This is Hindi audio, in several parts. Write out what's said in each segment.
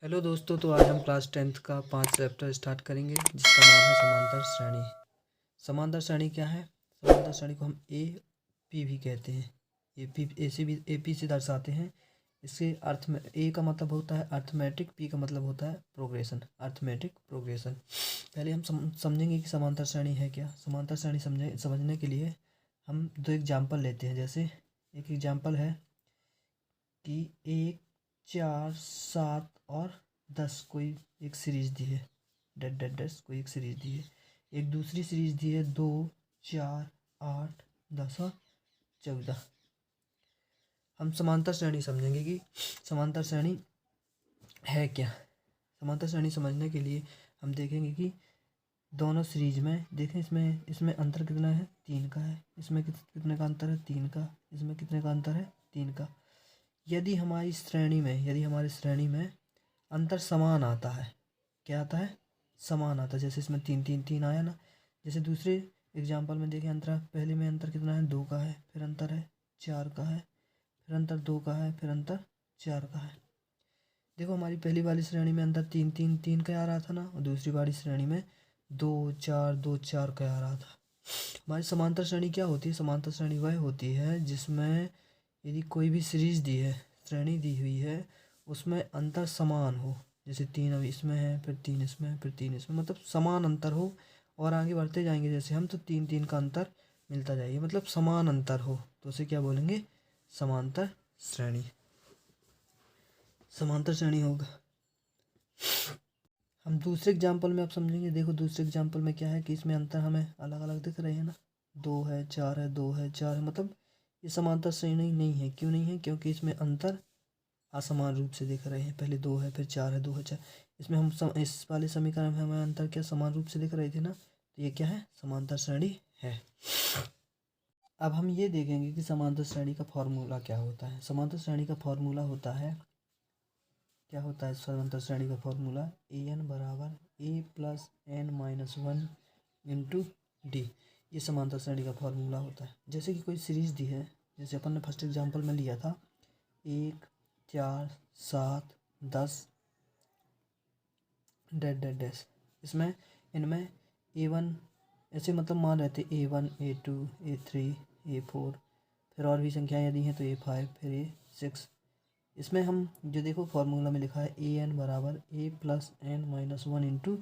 हेलो दोस्तों, तो आज हम क्लास 10th का 5 चैप्टर स्टार्ट करेंगे जिसका नाम है समांतर श्रेणी। समांतर श्रेणी क्या है? समांतर श्रेणी को हम ए पी भी कहते हैं। ए पी ए से भी ए पी से दर्शाते हैं। इसके अर्थ में ए का मतलब होता है अर्थमेटिक, पी का मतलब होता है प्रोग्रेशन, अर्थमेटिक प्रोग्रेशन। पहले हम समझेंगे कि समांतर श्रेणी है क्या। समांतर श्रेणी समझने के लिए हम दो एग्जाम्पल लेते हैं। जैसे एक एग्जाम्पल है कि 1, 4, 7 और 10 कोई एक सीरीज दी है। डेट डेट डेट कोई एक सीरीज दी है। एक दूसरी सीरीज दी है 2, 4, 8, 10 और 14। हम समांतर श्रेणी समझेंगे कि समांतर श्रेणी है क्या। समांतर श्रेणी समझने के लिए हम देखेंगे कि दोनों सीरीज में देखें, इसमें अंतर कितना है? 3 का है। इसमें कितने का अंतर है? 3 का। इसमें कितने का अंतर है? 3 का। यदि हमारी श्रेणी में अंतर समान आता है, क्या आता है? समान आता है। जैसे इसमें 3 3 3 आया ना। जैसे दूसरे एग्जाम्पल में देखें, अंतर पहले में अंतर कितना है? 2 का है, फिर अंतर है 4 का है, फिर अंतर 2 का है, फिर अंतर 4 का है। देखो, हमारी पहली वाली श्रेणी में अंतर 3 3 3 का आ रहा था ना, और दूसरी वाली श्रेणी में 2 4 2 4 का आ रहा था। हमारी समांतर श्रेणी क्या होती है? समांतर श्रेणी वह होती है जिसमें यदि कोई भी सीरीज दी है, श्रेणी दी हुई है, उसमें अंतर समान हो। जैसे 3 अभी इसमें है, फिर 3 इसमें, फिर 3 इसमें, मतलब समान अंतर हो। और आगे बढ़ते जाएंगे जैसे हम, तो 3 3 का अंतर मिलता जाएगा, मतलब समान अंतर हो, तो उसे क्या बोलेंगे? समांतर श्रेणी। समांतर श्रेणी होगा। हम दूसरे एग्जाम्पल में अब समझेंगे। देखो, दूसरे एग्जाम्पल में क्या है कि इसमें अंतर हमें अलग अलग दिख रहे हैं ना। 2 है, 4 है, 2 है, 4 है, मतलब ये समांतर श्रेणी नहीं है। क्यों नहीं है? क्योंकि इसमें अंतर असमान रूप से दिख रहे हैं। पहले 2 है, फिर 4 है, 2 है, 4। इसमें इस वाले समीकरण में हमें अंतर क्या समान रूप से दिख रहे थे ना, तो ये क्या है? समांतर श्रेणी है। अब हम ये देखेंगे कि समांतर श्रेणी का फॉर्मूला क्या होता है। समांतर श्रेणी का फॉर्मूला होता है, क्या होता है समांतर श्रेणी का फॉर्मूला? ए एन बराबर A plus N minus 1 into D. ये समांतर श्रेणी का फॉर्मूला होता है। जैसे कि कोई सीरीज दी है, जैसे अपन ने फर्स्ट एग्जाम्पल में लिया था 1, 4, 7, 10 डैश डैश डैश। इसमें इनमें A1 ऐसे मतलब मान रहते A1, A2, A3, A4, फिर और भी संख्याएँ दी हैं तो A5, फिर A6। इसमें हम जो देखो फॉर्मूला में लिखा है ए एन बराबर A plus N minus 1 into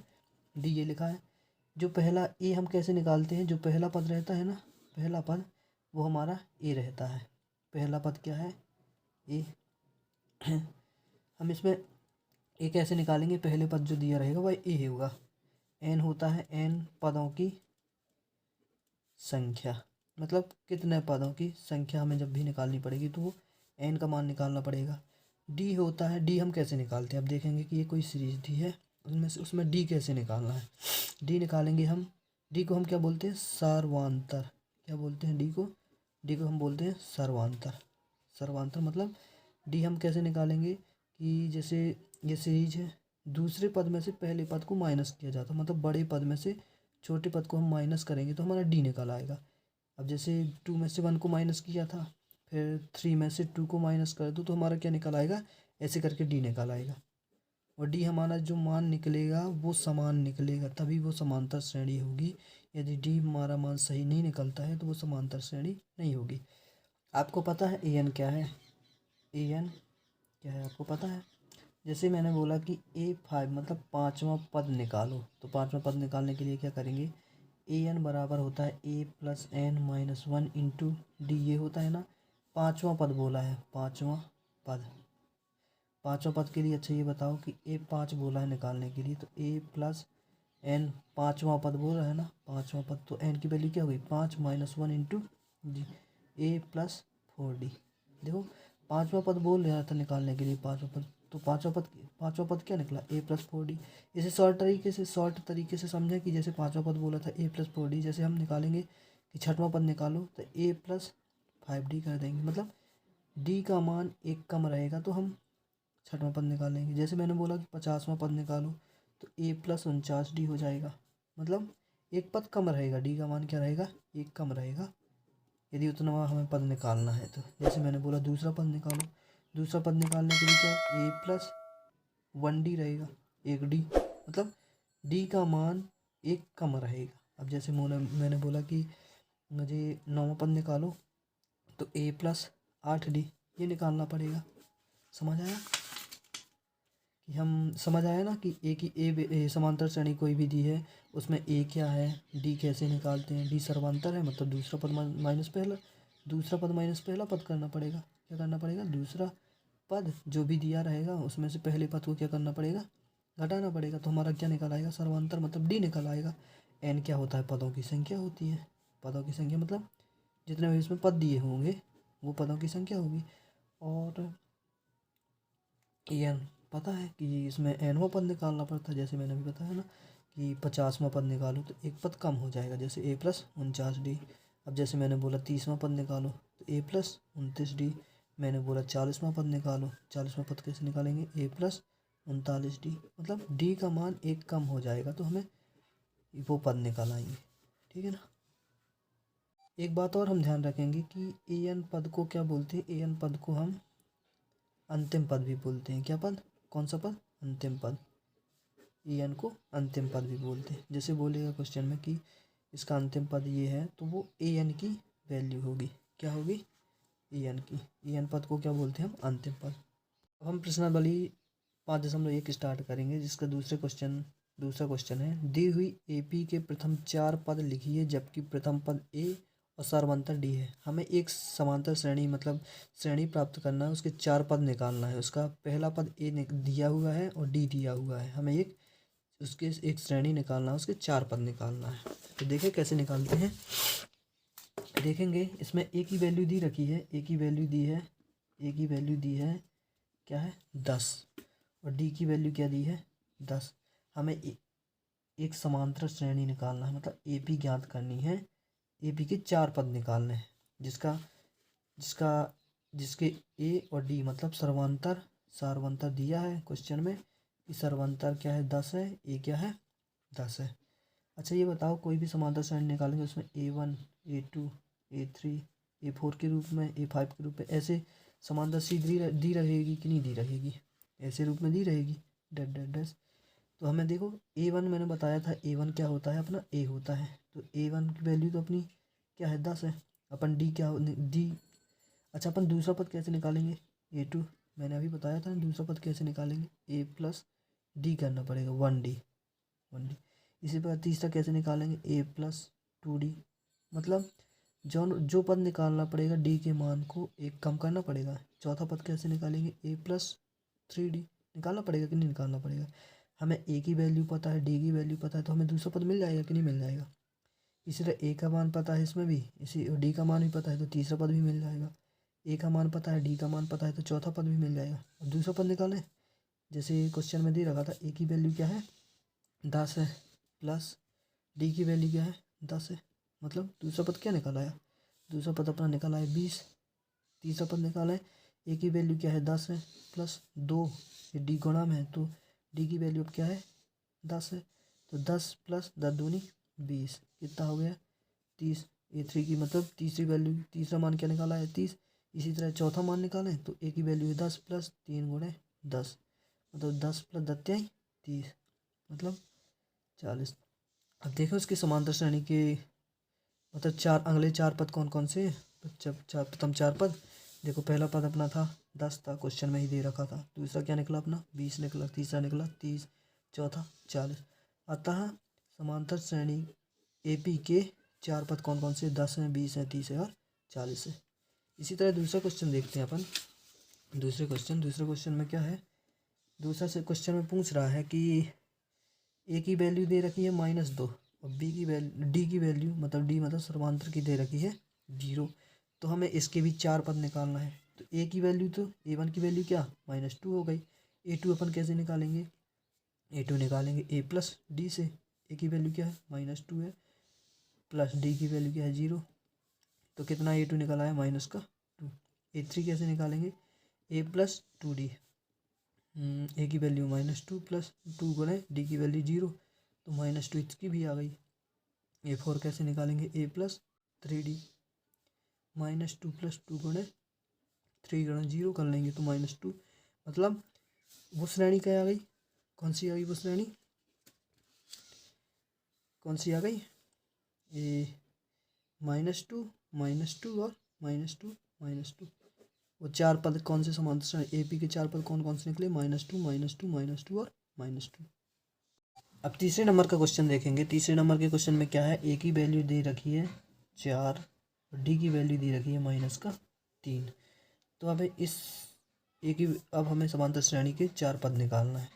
D, ये लिखा है। जो पहला ए हम कैसे निकालते हैं? जो पहला पद रहता है ना, पहला पद वो हमारा ए रहता है। पहला पद क्या है? ए। हम इसमें ए कैसे निकालेंगे? पहले पद जो दिया रहेगा वह ए होगा। एन होता है एन पदों की संख्या, मतलब कितने पदों की संख्या हमें जब भी निकालनी पड़ेगी तो वो एन का मान निकालना पड़ेगा। डी होता है, डी हम कैसे निकालते हैं? अब देखेंगे कि ये कोई सीरीज डी है, उसमें डी कैसे निकालना है। डी निकालेंगे हम, डी को हम क्या बोलते हैं? सर्वांतर। क्या बोलते हैं डी को? डी को हम बोलते हैं सर्वांतर। सर्वांतर मतलब डी हम कैसे निकालेंगे कि जैसे ये सीरीज है, दूसरे पद में से पहले पद को माइनस किया जाता है, मतलब बड़े पद में से छोटे पद को हम माइनस करेंगे तो हमारा डी निकल आएगा। अब जैसे 2 में से 1 को माइनस किया था, फिर 3 में से 2 को माइनस कर दो तो हमारा क्या निकल आएगा? ऐसे करके डी निकल आएगा। और डी हमारा जो मान निकलेगा वो समान निकलेगा, तभी वो समांतर श्रेणी होगी। यदि डी हमारा मान सही नहीं निकलता है तो वो समांतर श्रेणी नहीं होगी। आपको पता है ए एन क्या है? ए एन क्या है आपको पता है? जैसे मैंने बोला कि A5 मतलब 5वां पद निकालो, तो 5वां पद निकालने के लिए क्या करेंगे? ए एन बराबर होता है A plus N minus 1 into D, ये होता है ना। 5वां पद बोला है, 5वां पद। 5वां पद के लिए अच्छा ये बताओ कि A5 बोला है निकालने के लिए, तो ए प्लस एन 5वां पद बोल रहा है ना, 5वां पद, तो एन की वैल्यू क्या हुई? 5 माइनस 1 इंटू डी, ए प्लस 4D। देखो, 5वां पद बोल रहा था निकालने के लिए, 5वां पद, तो 5वां पद क्या निकला? ए प्लस 4D। इसे शॉर्ट तरीके से समझें कि जैसे 5वां पद बोला था ए प्लस 4D, जैसे हम निकालेंगे कि 6वां पद निकालो तो ए प्लस 5D कर देंगे, मतलब डी का मान एक कम रहेगा तो हम 6वां पद निकालेंगे। जैसे मैंने बोला कि 50वां पद निकालो तो ए प्लस 49D हो जाएगा, मतलब एक पद कम रहेगा, डी का मान क्या रहेगा? एक कम रहेगा, यदि उतना हमें पद निकालना है तो। जैसे मैंने बोला दूसरा पद निकालो, दूसरा पद निकालने के लिए क्या? ए प्लस 1D रहेगा, 1D, मतलब D का मान एक कम रहेगा। अब जैसे मैंने बोला कि मुझे 9वां पद निकालो, तो A प्लस 8D ये निकालना पड़ेगा। समझ आया कि हम समझ आया ना कि ए की ए समांतर श्रेणी कोई भी दी है, उसमें ए क्या है, डी कैसे निकालते हैं। डी सर्वांतर है, मतलब दूसरा पद माइनस पहला, दूसरा पद माइनस पहला पद करना पड़ेगा। क्या करना पड़ेगा, दूसरा पद जो भी दिया रहेगा उसमें से पहले पद को क्या करना पड़ेगा, घटाना पड़ेगा। तो हमारा क्या निकल आएगा, सर्वांतर, मतलब डी निकल आएगा। एन क्या होता है, पदों की संख्या होती है। पदों की संख्या मतलब जितने भी इसमें पद दिए होंगे वो पदों की संख्या होगी। और एन पता है कि इसमें एनवां पद निकालना पड़ता है। जैसे मैंने भी बताया ना कि 50वां पद निकालो तो एक पद कम हो जाएगा, जैसे ए प्लस 49D। अब जैसे मैंने बोला 30वां पद निकालो तो ए प्लस 29D। मैंने बोला 40वां पद निकालो, 40वां पद कैसे निकालेंगे, ए प्लस 39D। मतलब डी का मान एक कम हो जाएगा तो हमें वो पद निकाल आएंगे। ठीक है ना। एक बात और हम ध्यान रखेंगे कि ए एन पद को क्या बोलते हैं, ए एन पद को हम अंतिम पद भी बोलते हैं। क्या पद, कौन सा पद, अंतिम पद। ए एन को अंतिम पद भी बोलते हैं। जैसे बोलेगा क्वेश्चन में कि इसका अंतिम पद ये है, तो वो ए एन की वैल्यू होगी। क्या होगी, ए एन की। ए एन पद को क्या बोलते हैं हम, अंतिम पद। अब हम प्रश्नावली 5.1 स्टार्ट करेंगे, जिसका दूसरा क्वेश्चन है, दी हुई एपी के प्रथम 4 पद लिखिए जबकि प्रथम पद ए और सर्वांतर डी है। हमें एक समांतर श्रेणी, मतलब श्रेणी प्राप्त करना है, उसके 4 पद निकालना है। उसका पहला पद ए दिया हुआ है और डी दिया हुआ है, हमें एक श्रेणी निकालना है, उसके 4 पद निकालना है। तो देखिए कैसे निकालते हैं, देखेंगे। इसमें ए की वैल्यू दी रखी है, ए की वैल्यू दी है क्या है, 10, और डी की वैल्यू क्या दी है, 10। हमें एक समांतर श्रेणी निकालना है, मतलब एपी ज्ञात करनी है। एपी के 4 पद निकालने हैं, जिसके ए और डी मतलब सर्वांतर दिया है क्वेश्चन में कि सर्वांतर क्या है, 10 है, ए क्या है, 10 है। अच्छा ये बताओ, कोई भी समांतर श्रेणी निकालेंगे उसमें A1, A2, A3, A4 के रूप में, A5 के रूप में, ऐसे समांतर सी दी रहेगी कि नहीं दी रहेगी, ऐसे रूप में दी रहेगी, डैश डैश डैश। तो हमें देखो A1 मैंने बताया था, A1 क्या होता है अपना, ए होता है। तो A1 की वैल्यू तो अपनी क्या है, 10 है। अपन डी क्या डी, अच्छा अपन दूसरा पद कैसे निकालेंगे, A2 मैंने अभी बताया था ना, दूसरा पद कैसे निकालेंगे, ए प्लस डी करना पड़ेगा, 1D। इसी प्रकार तीसरा कैसे निकालेंगे, ए प्लस 2D। मतलब जो पद निकालना पड़ेगा डी के मान को एक कम करना पड़ेगा। चौथा पद कैसे निकालेंगे, ए प्लस 3D। निकालना पड़ेगा कि नहीं निकालना पड़ेगा। हमें ए की वैल्यू पता है, डी की वैल्यू पता है, तो हमें दूसरा पद मिल जाएगा कि नहीं मिल जाएगा। इसी तरह ए का मान पता है इसमें भी, इसी डी का मान भी पता है, तो तीसरा पद भी मिल जाएगा। ए का मान पता है, डी का मान पता है, तो चौथा पद भी मिल जाएगा। अब दूसरा पद निकालें, जैसे क्वेश्चन में दे रखा था, ए की वैल्यू क्या है, 10 है, प्लस डी की वैल्यू क्या है, 10 है। मतलब दूसरा पद क्या निकाला है, दूसरा पद अपना निकाला है 20। तीसरा पद निकाला है, ए की वैल्यू क्या है, 10 है, प्लस 2, ये डी गुणा में है तो डी की वैल्यू अब क्या है, 10 है। तो 10 प्लस 10 दूनी 20, कितना हो गया, 30। A3 की मतलब तीसरी वैल्यू, तीसरा मान क्या निकाला है, 30। इसी तरह चौथा मान निकालें तो ए की वैल्यू है 10 प्लस 3 गुणे 10, मतलब 10 प्लस 10 30, मतलब 40। अब देखो इसकी समांतर श्रेणी के मतलब अगले 4 पद कौन कौन से, जब प्रथम 4 पद देखो, पहला पद अपना था 10 था, क्वेश्चन में ही दे रखा था। दूसरा क्या निकला अपना 20 निकला, तीसरा निकला 30, चौथा 40। अतः समांतर श्रेणी एपी के 4 पद कौन कौन से, 10 हैं, 20 हैं, 30 है और 40 है। इसी तरह दूसरा क्वेश्चन देखते हैं अपन। दूसरे क्वेश्चन में क्या है, दूसरा से क्वेश्चन में पूछ रहा है कि ए की वैल्यू दे रखी है -2 और डी की वैल्यू मतलब डी मतलब सर्वांतर की दे रखी है 0। तो हमें इसके भी 4 पद निकालना है। तो ए की वैल्यू तो A1 की वैल्यू क्या -2 हो गई। A2 अपन कैसे निकालेंगे, A2 निकालेंगे ए प्लस डी से। ए की वैल्यू क्या है -2 है, प्लस डी की वैल्यू क्या है 0। तो कितना A2 निकला है -2। A3 कैसे निकालेंगे, ए प्लस 2D। ए की वैल्यू -2 प्लस 2 गुणे डी की वैल्यू 0, तो -2 इसकी भी आ गई। A4 कैसे निकालेंगे, ए प्लस 3D। -2 प्लस 2 गुणे 3 गुणे 0 कर लेंगे तो -2, मतलब वो श्रेणी क्या आ गई, कौन सी आ गई वो श्रेणी, कौन सी आ गई, ए -2 -2 और -2 वो चार पद कौन से समांतर श्रेणी, AP के चार पद कौन कौन से निकले, -2 -2 -2 और -2। अब तीसरे नंबर का क्वेश्चन देखेंगे। तीसरे नंबर के क्वेश्चन में क्या है, A की वैल्यू दे रखी है 4 और D की वैल्यू दे रखी है -3। तो अब इस A की, अब हमें समांतर श्रेणी के चार पद निकालना है।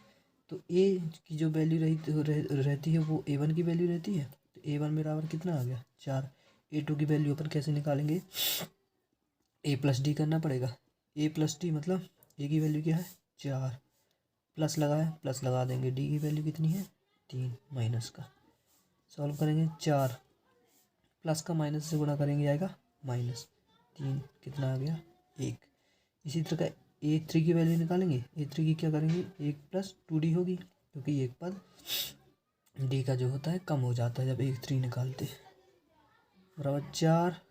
तो A की जो वैल्यू रहती है वो A1 की वैल्यू रहती है। तो A1 बराबर कितना आ गया 4। A2 की वैल्यू अपन कैसे निकालेंगे, A+D करना पड़ेगा। A+D मतलब A की वैल्यू क्या है 4, प्लस लगाए, प्लस लगा देंगे, D की वैल्यू कितनी है 3, माइनस का सॉल्व करेंगे 4 प्लस का माइनस से गुणा करेंगे आएगा -3, कितना आ गया 1। इसी तरह का A3 की वैल्यू निकालेंगे। A3 की क्या करेंगे, 1 + 2D होगी, क्योंकि एक पद D का जो होता है कम हो जाता है जब A3 निकालते हैं। बराबर 4,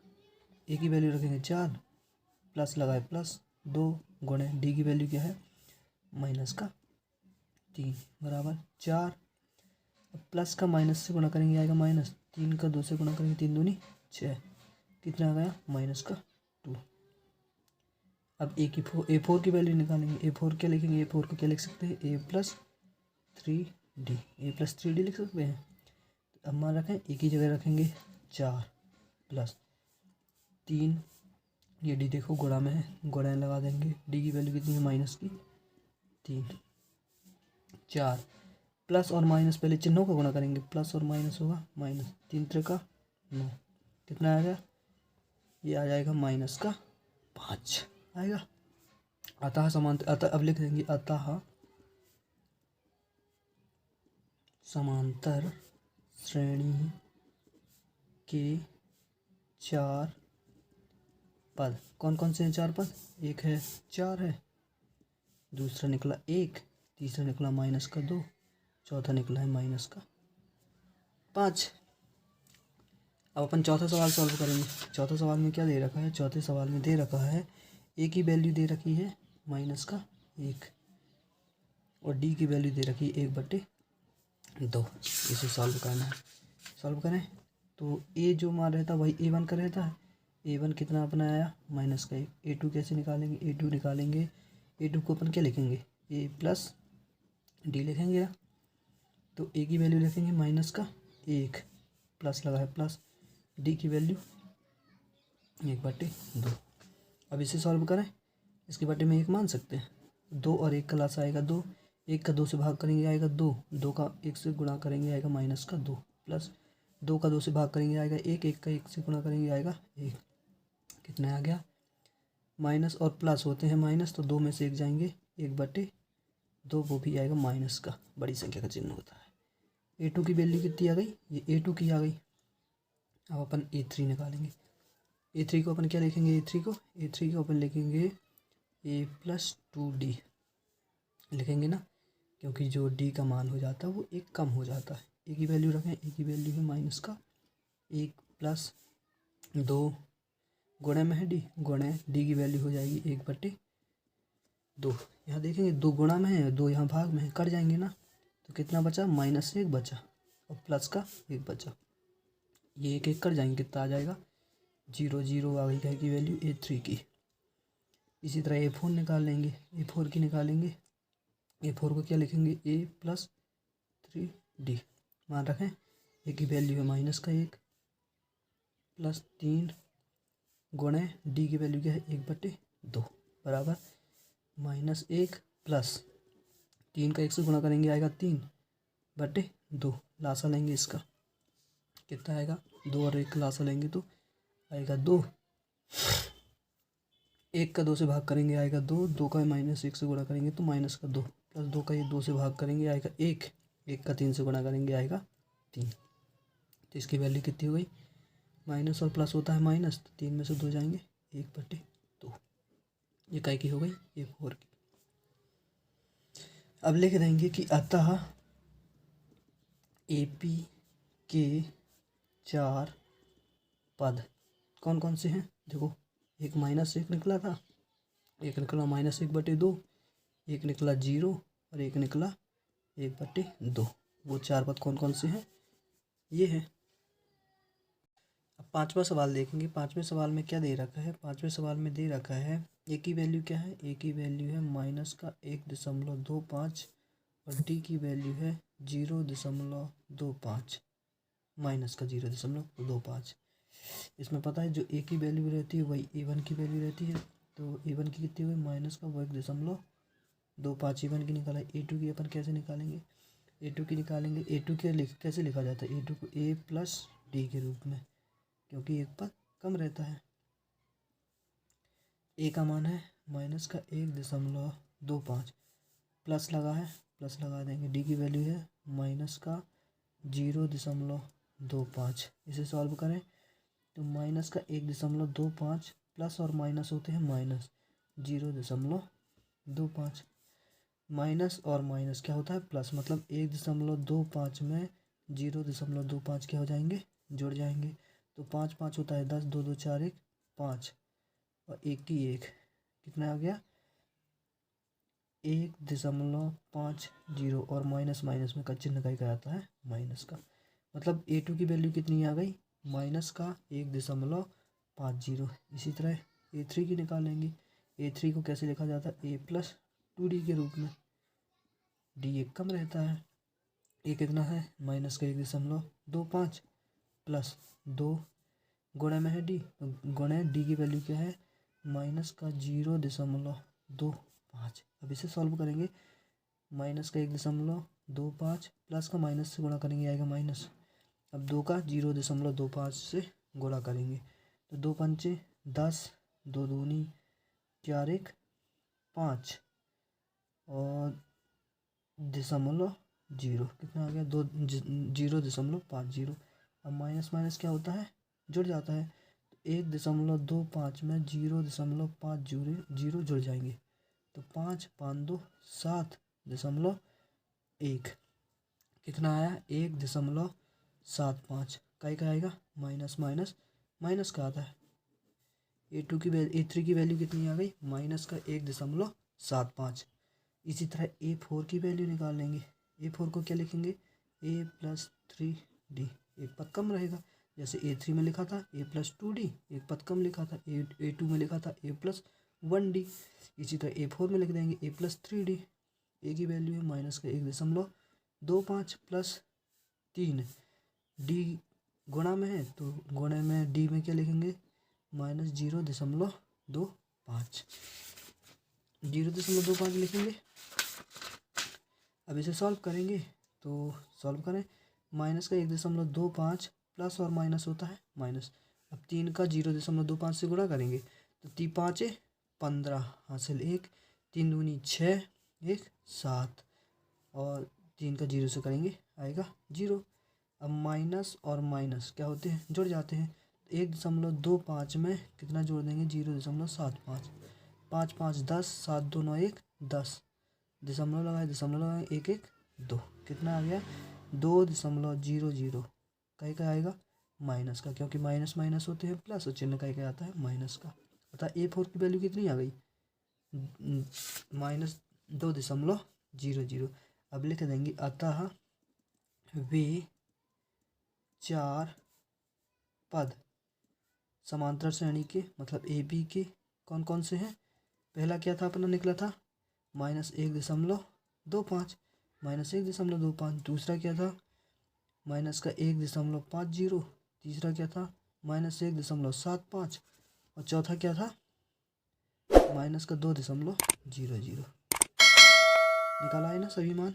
A की वैल्यू रखेंगे 4, प्लस लगाए +2 गुणे D की वैल्यू क्या है -3 बराबर 4। अब प्लस का माइनस से गुणा करेंगे आएगा -3 का 2 से गुणा करेंगे 3 दूनी 6, कितना आ गया -2। अब A4 की वैल्यू निकालेंगे। A4 क्या लिखेंगे, A4 को क्या लिख सकते हैं, A+3D, A+3D लिख सकते हैं। अब मान रखें A की जगह रखेंगे 4 + 3, ये D देखो गुणा में है, गुणा लगा देंगे, D की वैल्यू कितनी है -3, 4 प्लस और माइनस पहले चिन्हों का गुणा करेंगे, प्लस और माइनस होगा -3 × 9, कितना आएगा, ये आ जाएगा -5 आएगा। अतः समांतर, अतः अब लिख देंगे, अतः समांतर श्रेणी के चार पद कौन कौन से हैं, चार पद, एक है 4 है, दूसरा निकला 1, तीसरा निकला -2, चौथा निकला है -5। अब अपन चौथा सवाल सॉल्व करेंगे। चौथा सवाल में क्या दे रखा है, चौथे सवाल में दे रखा है A की वैल्यू दे रखी है -1 और D की वैल्यू दे रखी है 1/2। इसे सॉल्व करना है। सॉल्व करें तो A जो मान रहता है वही A1 का रहता है। A1 कितना अपना आया -1। A2 कैसे निकालेंगे, A2 निकालेंगे, A2 को अपन क्या लिखेंगे, A+D लिखेंगे ना। तो A की वैल्यू लिखेंगे -1 प्लस लगा है प्लस, D की वैल्यू 1/2। अब इसे सॉल्व करें, इसके बटे में 1 मान सकते हैं, 2 और 1 का लासा आएगा 2, 1 का 2 से भाग करेंगे आएगा 2, 2 का 1 से गुणा करेंगे आएगा -2 प्लस 2 का 2 से भाग करेंगे आएगा 1, 1 का 1 से गुणा करेंगे आएगा 1, कितना आ गया, माइनस और प्लस होते हैं माइनस, तो 2 में से 1 जाएंगे, 1/2, वो भी आएगा माइनस का, बड़ी संख्या का चिन्ह होता है। A2 की वैल्यू कितनी आ गई, ये A2 की आ गई। अब अपन A3 निकालेंगे। A3 को अपन क्या लिखेंगे, A3 को अपन लिखेंगे A+2D लिखेंगे ना, क्योंकि जो D का मान हो जाता है वो 1 कम हो जाता है। A की वैल्यू रखें, A की वैल्यू है -1 + 2 गुणे में है D, गुणे D की वैल्यू हो जाएगी 1/2। यहाँ देखेंगे 2 गुणा में है, 2 यहाँ भाग में है, कट जाएंगे ना, तो कितना बचा -1 बचा और प्लस का 1 बचा, ये 1 1 कट जाएंगे, कितना आ जाएगा 0 0 आ गई क्या की वैल्यू A3 की। इसी तरह A4 निकाल लेंगे, A4 की निकालेंगे, A4 को क्या लिखेंगे A+3D मान रखें, A की वैल्यू है -1 + 3 गुणे D की वैल्यू क्या है 1/2 बराबर -1 प्लस 3 का 1 से गुणा करेंगे आएगा 3/2, लासा लेंगे इसका, कितना आएगा 2 और 1 का लासा लेंगे तो आएगा 2, 1 का 2 से भाग करेंगे आएगा 2, 2 का -1 से गुणा करेंगे तो -2 प्लस 2 का ये 2 से भाग करेंगे आएगा 1, 1 का 3 से गुणा करेंगे आएगा 3। तो इसकी वैल्यू कितनी हो गई, माइनस और प्लस होता है माइनस, तो 3 में से 2 जाएंगे 1/2, ये काय की हो गई A4 की। अब लिख देंगे कि अतः AP के चार पद कौन कौन से हैं, देखो एक -1 निकला था, एक निकला -1/2, एक निकला 0 और एक निकला 1/2। वो 4 पद कौन कौन से हैं, ये है। अब पांचवा सवाल देखेंगे। पांचवें सवाल में क्या दे रखा है, पांचवें सवाल में दे रखा है ए की वैल्यू क्या है, ए की वैल्यू है -1.25 और डी की वैल्यू है 0.25, -0.25। इसमें पता है जो ए की वैल्यू रहती है वही ए1 की वैल्यू रहती है। तो ए1 की कितनी हुई, -1.25 ए1 की निकाला। ए2 की अपन कैसे निकालेंगे, ए2 की निकालेंगे। ए2 कैसे लिखा जाता है, ए2 को ए प्लस डी के रूप में, क्योंकि एक पद कम रहता है। ए का मान है -1.25, प्लस लगा है, प्लस लगा देंगे। डी की वैल्यू है -0.25। इसे सॉल्व करें तो -1.25 प्लस और माइनस होते हैं -0.25। माइनस और माइनस क्या होता है, प्लस, मतलब 1.25 में 0.25 क्या हो जाएंगे, जुड़ जाएंगे। तो 5 5 होता है 10, 2 2 4 1 5 और 1 की 1, कितना आ गया 1.50। और माइनस माइनस में का चिन्ह का क्या आता है, माइनस का। मतलब ए2 की वैल्यू कितनी आ गई, -1.50। इसी तरह ए3 की निकालेंगे। ए3 को कैसे लिखा जाता है, ए प्लस 2डी के रूप में। डी एक कम रहता है, ए कितना है -1.25 प्लस 2 गुणे में है डी, तो गुणे डी की वैल्यू क्या है -0.25। अब इसे सॉल्व करेंगे, -1.25 प्लस का माइनस से गुणा करेंगे आएगा माइनस। अब 2 का 0.25 से गुणा करेंगे तो 2 पंचे 10, 2 दूनी 4 1 5 और 0.0 कितना आ गया 0.50। अब माइनस माइनस क्या होता है, जुड़ जाता है। 1.25 में 0.5 जीरो जुड़ जाएंगे तो 5 5 2 7.1 कितना आया 1.75। का आएगा माइनस माइनस माइनस का आता है। ए3 की वैल्यू कितनी आ गई -1.75। इसी तरह ए4 की वैल्यू निकाल लेंगे। ए4 को क्या लिखेंगे ए प्लस 3डी, एक पद कम रहेगा। जैसे ए3 में लिखा था ए प्लस 2डी, एक पद कम लिखा था। ए2 में लिखा था ए प्लस 1डी। इसी तरह ए4 में लिख देंगे ए प्लस 3डी। ए की वैल्यू है -1.25 प्लस 3। डी गुणा में है तो गुणे में डी में क्या लिखेंगे -0.25 लिखेंगे। अब इसे सॉल्व करेंगे तो सॉल्व करें, -1.25 प्लस और माइनस होता है माइनस। अब 3 का 0.25 से गुणा करेंगे तो 3 5 15 हासिल 1, 3 दूनी 6 1 7 और 3 का 0 से करेंगे आएगा 0। अब माइनस और माइनस क्या होते हैं, जुड़ जाते हैं। 1.25 में कितना जोड़ देंगे 0.75। 5 5 10, 7 2 9 1 10, दशमलव लगाए 1 1 2, कितना आ गया 2.00। का आएगा माइनस का, क्योंकि माइनस माइनस होते हैं प्लस और चिन्ह का आता है माइनस का। अतः ए4 की वैल्यू कितनी आ गई -2.00। अब लिख देंगे अतः वे 4 पद समांतर श्रेणी के, मतलब ए बी के कौन कौन से हैं। पहला क्या था अपना निकला था -1.25। दूसरा क्या था -1.50। तीसरा क्या था -1.75 और चौथा क्या था -2.00। निकाला है ना सभी मान।